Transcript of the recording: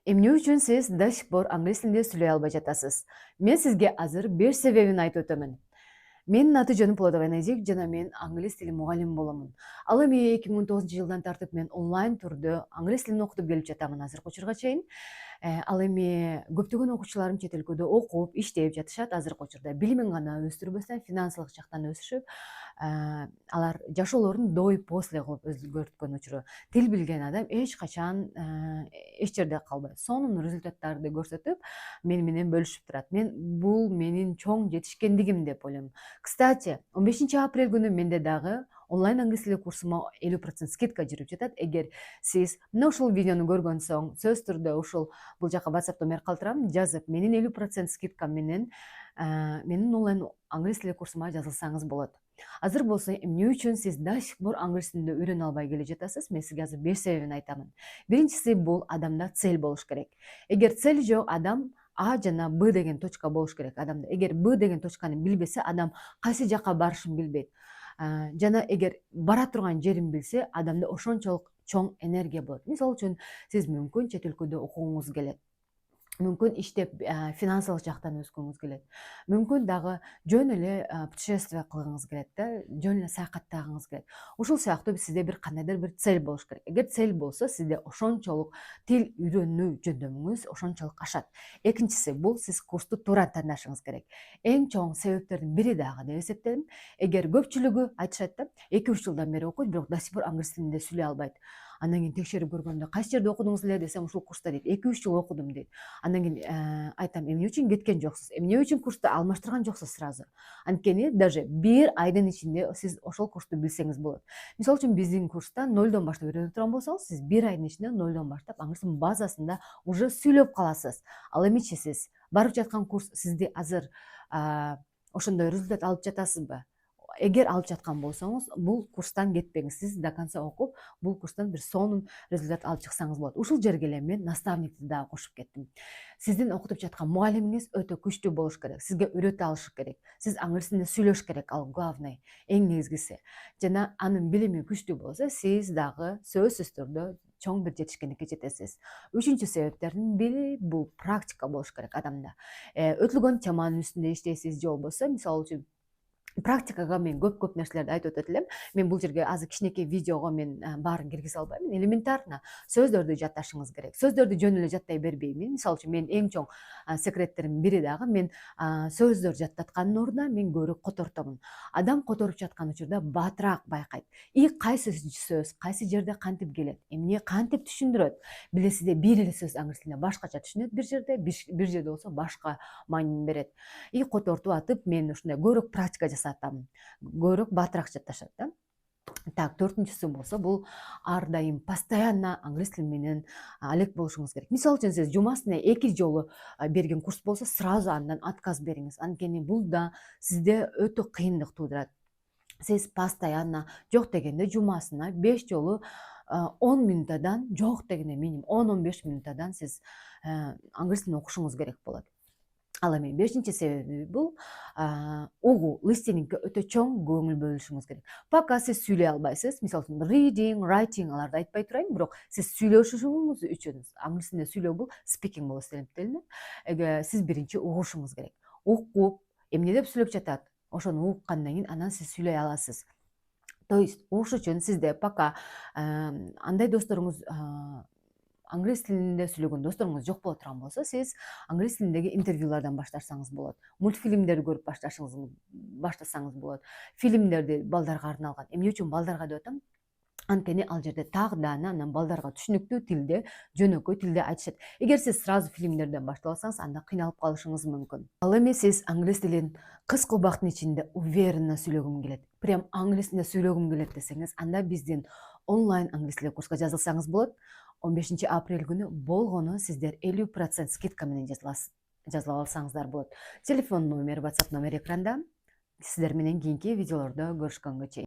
Эмне үчүн сиз до сих пор англис тилинде сүйлөй албай жатасыз? Мен сизге азыр 5 себебин айтып өтөмүн. Менин аты жөнүм Плодова Назик жана мен англис тили мугалими боломун. Ал эми 2019-жылдан тартып мен онлайн түрдө англис тилин окутуп келип жатамын азыркы учурга чейин. Ал эми көптөгөн окуучуларым чет өлкөдө окуп, иштеп жатышат. Азыркы учурда билимин гана өстүрбөстөн финансылык жактан өсүшүп, алар жашоолорун до и после кылып өзгөрткөн учуру тил билген адам эч качан эч жерде калбайт. Сонун результаттарды көрсөтүп, мени менен бөлүшүп турат. Бул менин чоң жетишкендигим деп ойлойм. Кстати, 15 апрель күнү менде дагы онлайн англис тили курсума 50% скидка жүрүп жатат. Эгер сиз мына ушул видеону көргөн соң сөз түрдө бул жака WhatsApp номер калтырам, жазып менин 50% скидкам менен менин онлайн англис тили курсума жазылсаңыз болот. Азыр болсо эмне үчүн сиз до сих пор англис тилинде үйрөнө албай келе жатасыз? Мен сизге азыр 5 себебин айтамын. Биринчиси бул адамда цель болуш керек. Эгер цель жок, адам А жана Б деген точка болуш керек адамда. Эгер Б деген точканы билбесе, адам кайсы жака барышын билбейт. Жана эгер бара турган жерин билсе, адамда ошончолук чоң энергия болот. Мисалы үчүн сиз мүмкүн чет өлкөдө окугуңуз келет. Мүмкүн иштеп финансылык жактан өскүңүз келет. Мүмкүн дагы жөн эле путешествие кылгыңыз келет да, жөн эле саякаттагыңыз келет. Ушул сыяктуу сизде бир кандайдыр бир цель болуш керек. Эгер цель болсо, сизде ошончолук тил үйрөнүү жөндөмүңүз ошончолук ашат. Экинчиси бул сиз курсту туура тандашыңыз керек. Эң чоң себептердин бири дагы деп эсептейм. Эгер көпчүлүгү айтышат да, 2-3 жылдан бери окуйт, бирок до сих пор англис тилинде сүйлөй албайт. Андан кийин текшерип көргөндө кайсы жерде окудуңуз эле десем, ушул курста дейт. 2-3 жыл окудум дейт. Андан кийин айтам, эмне үчүн кеткен жоксуз? Эмне үчүн курсту алмаштырган жоксуз сразу? Анткени даже 1 айдын ичинде сиз ошол курсту билсеңиз болот. Мисалы үчүн биздин курста 0дон баштап үйрөнүп турган болсоңуз, сиз 1 айдын ичинде 0дон баштап англистин базасында уже сүйлөп каласыз. Ал эмичи сиз барып жаткан курс сизди азыр ошондой результат алып жатасызбы? Эгер алып жаткан болсоңуз, бул курстан кетпеңиз. Сиз до конца окуп, бул курстан бир сонун результат алып чыксаңыз болот. Ушул жерге эле мен наставникти дагы кошуп кеттим. Сиздин окутуп жаткан мугалимиңиз өтө күчтүү болуш керек. Сизге үйрөтө алышы керек. Сиз англис тилинде сүйлөш керек, ал главный, эң негизгиси. Жана анын билими күчтүү болсо, сиз дагы сөзсүз түрдө чоң бир жетишкендикке жетесиз. Үчүнчү себептердин бири бул практика болуш керек адамда. Өтүлгөн теманын үстүндө иштейсиз, же болбосо мисалы үчүн практикага мен көп нерселерди айтып өтөт элем. Мен бул жерге азыр кичинекей видеого мен баарын киргизе албайм. Элементарно сөздөрдү жатташыңыз керек. Сөздөрдү жөн эле жаттай бербейм. Мисалы үчүн мен эң чоң секреттеримдин бири дагы мен сөздөр жаттаткандын ордуна мен көбүрөөк котортомун. Адам которуп жаткан учурда баатыраак байкайт. Кайсы сөз, кайсы жерде кантип келет, эмне кантип түшүндүрөт. Билесизде, бир эле сөз англис тилинде башкача түшүнөт бир жерде болсо башка маанини берет. Котортуп атып мен ушундай көбүрөөк практика жасатам. Көбүрөөк баатыраак жатташат да. Так, төртүнчүсү болсо бул ар дайым постоянно англис тили менен алек болушуңуз керек. Мисалы үчүн сиз жумасына 2 жолу берген курс болсо, сразу андан отказ бериңиз. Анткени бул да сизде өтө кыйындык туудурат. Сиз постоянно жок дегенде жумасына 5 жолу 10 минутадан, жок дегенде минимум 10-15 минутадан сиз англис тилин окушуңуз керек болот. Ал эми 5-чи себеби бул угуу, листенингке өтө чоң көңүл бөлүшүңүз керек. Пока сиз сүйлөй албайсыз, мисалы үчүн reading, writing аларды айтпай турайын, бирок сиз сүйлөшүшүңүз үчүн англис тилинде сүйлөө бул speaking болуп эсептелинет. Сиз биринчи угушуңуз керек. Укуп, эмне деп сүйлөп жатат, ошону уккандан кийин анан сиз сүйлөй аласыз. То есть угуш үчүн сизде пока андай досторуңуз англис тилинде сүйлөгөн досторуңуз жок боло турган болсо, сиз англис тилиндеги интервьюлардан баштасаңыз болот. Мультфильмдерди көрүп баштасаңыз болот. Фильмдерди балдарга арналган. Эмне үчүн балдарга деп атам? Анткени ал жерде тагдааны анан балдарга түшүнүктүү тилде, жөнөкөй тилде айтышат. Эгер сиз сразу фильмдерден баштап алсаңыз, анда кыйналып калышыңыз мүмкүн. Ал эми сиз англис тилин кыска убакыттын ичинде уверенно сүйлөгүм келет, прям англис тилинде сүйлөгүм келет десеңиз, анда биздин онлайн англис тили курска жазылсаңыз болот. 15 апрель күнү болгону сиздер 50% скидка менен жазылып алсаңыздар болот. Телефон номер, WhatsApp номер экранда. Сиздер менен кийинки видеолордо көрүшкөнгө чейин.